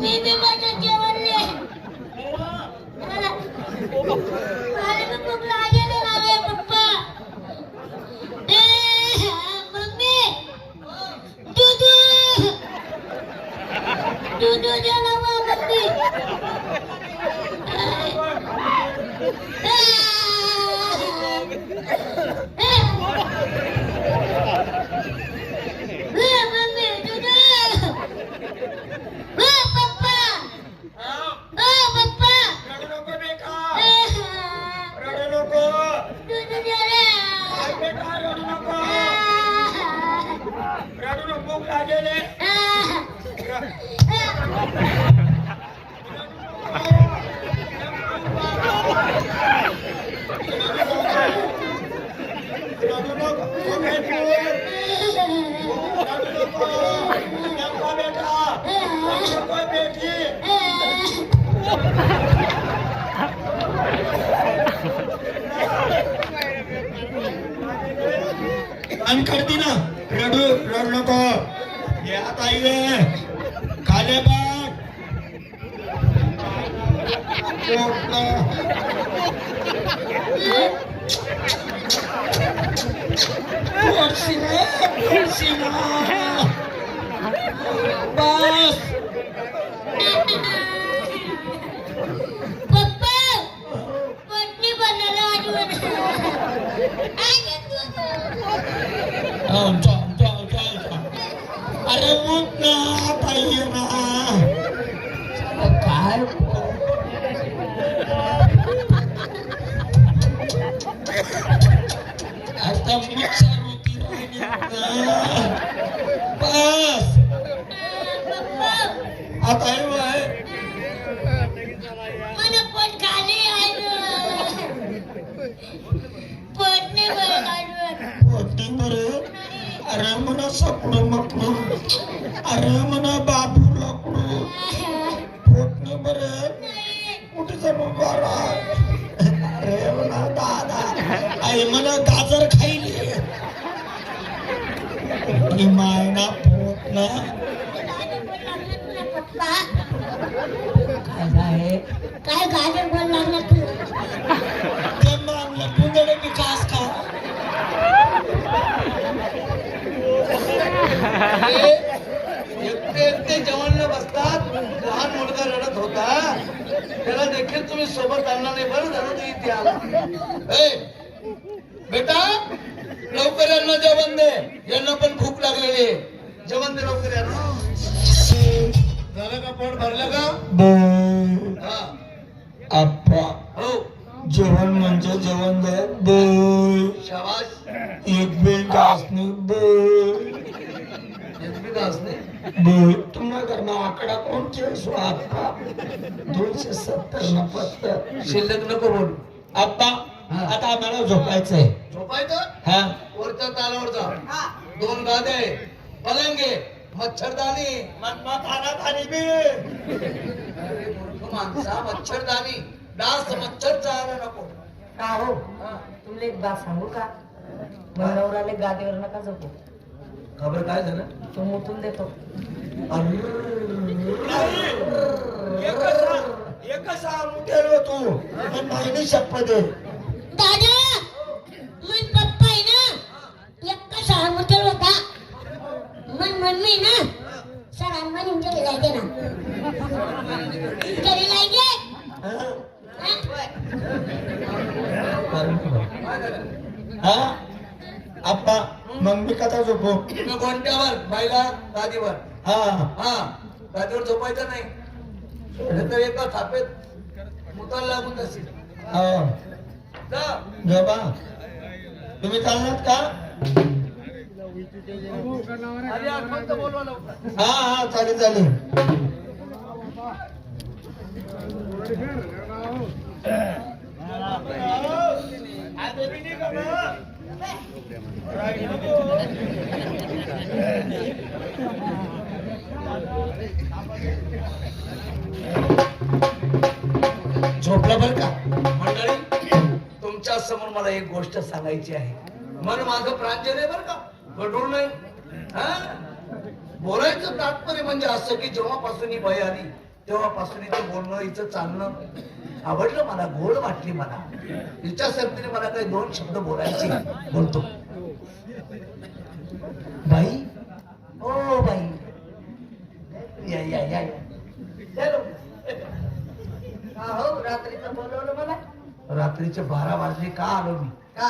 मी बी माझं जेवण नाही मला भी भूक लागेल ना रे पप्पा मम्मी दूध दूध दे ना मम्मी करती ना रडू रड नको ये आता ये खाले बघ बस पप्पा पटनी बनायला आठवण अरे मग ना पाहिजे ना काय आता मिक्सर होती बस आता मला पोट खाली आहे पोटने बरं अरे म्हणा सकडू मकडू अरे म्हणा बाबू लकडू पोटने बरं कुठे जाऊ बरा अरे म्हणा दादा आई म्हणा गाजर खाईली मायना पोट ना काय गाजर बोल लागला तू ते मानलं पुंजडे विकास का एकटे जेवण बसतात लहान मुलगा रडत होता त्याला देखील तुम्ही सोबत आणला नाही बरं झालं तू इथे आला बेटा लवकर यांना जेवण दे यांना पण भूक लागलेली आहे जेवण दे लवकर यांना झालं का पोट भरलं का आप्पा हो जेवण म्हणजे जेवण दे बोल शाबाश एक बेल घासनी बोल बोल तुम्हाला घर में आंकड़ा कौन सो आपका 270 न 70 शिल्लक नको बोलू आप्पा आता आम्हाला झोपायचंय झोपायचं हा वरच्या तालावर जा 2 गादे पलंगे मच्छरदानी खाना बी अरे मूर्ख माणसा मच्छरदानी डास मच्छर चावला नको का हो तुमले एक बात सांगू का नवराले गादीवर नका झोपू खबर काय झालं तो मुतून देतो एकच मुठेलो तू माहिती शपथ दादा मन पप्पा आहे ना एक शाळा मोठा होता मन मम्मी ना सर मन घरी जायचे ना घरी जायचे हा आप्पा मग मी कथा झोपू तुम्ही कोणत्यावर बाईला गादीवर हा हा गादीवर झोपायचं नाही तर एका थापेत मुताला लागून जाशील हा जा झोपा तुम्ही चालणार का अरे आठवण तर बोलवा लवकर हा हा चालेल चालेल झोपला बर का मंडळी तुमच्या समोर मला एक गोष्ट सांगायची आहे मन माझं प्रांजल आहे बर का गडूळ नाही. हा? बोलायचं तात्पर्य म्हणजे असं की जेव्हापासून ही बाई आली तेव्हापासून हिचं बोलणं हिचं चालणं आवडलं मला, गोड वाटली मला. हिच्या संगतीने मला काही 2 शब्द बोलायचे. बोलतो. बाई, ओ बाई, या या या या. हा हो, रात्रीचं बोलवलं मला. रात्रीचे 12 वाजले का आलो मी? का?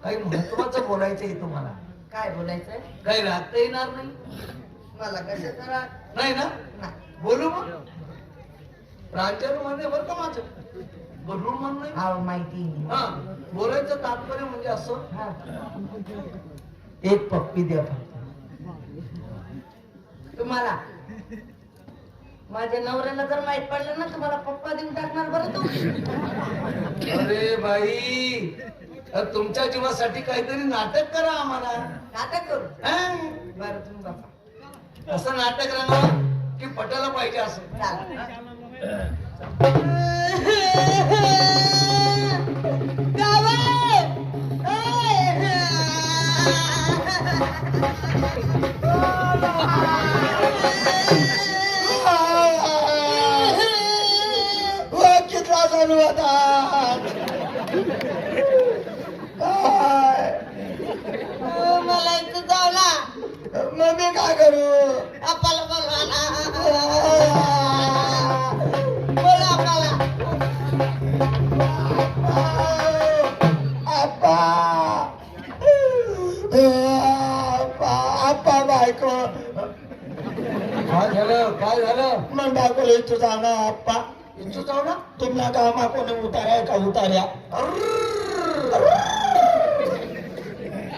काही महत्वाचं बोलायचं आहे तुम्हाला. काय बोलायचंय? काही राहता येणार नाही? मला कशाचं राग? नाही ना? नाही. बोलू मग. प्रांजल मध्ये बरं का माझं बोलून म्हण नाही. हा माहिती. हा, बोलायचं तात्पर्य म्हणजे असं, हा. एक पप्पी द्या फक्त. तुम्हाला माझ्या नवऱ्याला जर माहित पडलं ना तुम्हाला पप्पा देऊन टाकणार बरं तू. अरे बाई, तुमच्या जीवासाठी काहीतरी नाटक करा आम्हाला. नाटक करू. हा? बरं तुम्ही बसा. असं नाटक राहणार की पटायला पाहिजे असं. चालेल. कितला चालू होता मला इथं जावला मग मी काय करू? आपल्याला बोलवाला बोला आपल्याला आप्पा आप्पा बायको. काय झालं? काय झालं? मग बायकोला इथं जाणार आप्पा. इच्छू जाऊ ना. तुम्हाला कामा कोणी उतार्या का उतार्या?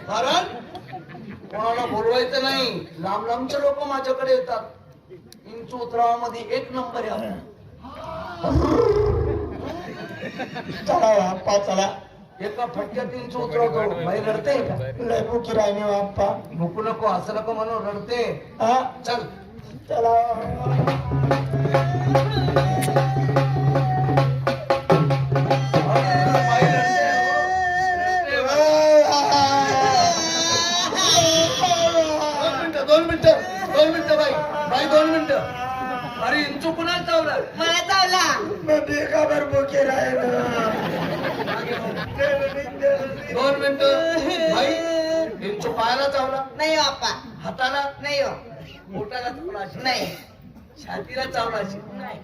कारण कोणाला बोलवायचं नाही. लांब लांबचे लोक माझ्याकडे येतात. इंच उतरावामध्ये 1 नंबर आहे. चला आप्पा चला. एका फटक्यात इंच उतरवतो. बाई रडते का? लय भुकी राहिली आप्पा. नको नको असं नको म्हणून रडते. हा चल. चला. बाई रडते. रडते बाई. 2 मिनिटं बाई. बाई 2 मिनिटं. अरे इंचू कुणाला चावला? मला चावला मग बेकाबर भुकी राहिलं. 2 मिनिटं. बाई इंचू पायाला चावला? नाही हो आप्पा हाताला? नाही हो पोटाला चावला? नाही छातीला चावला? नाही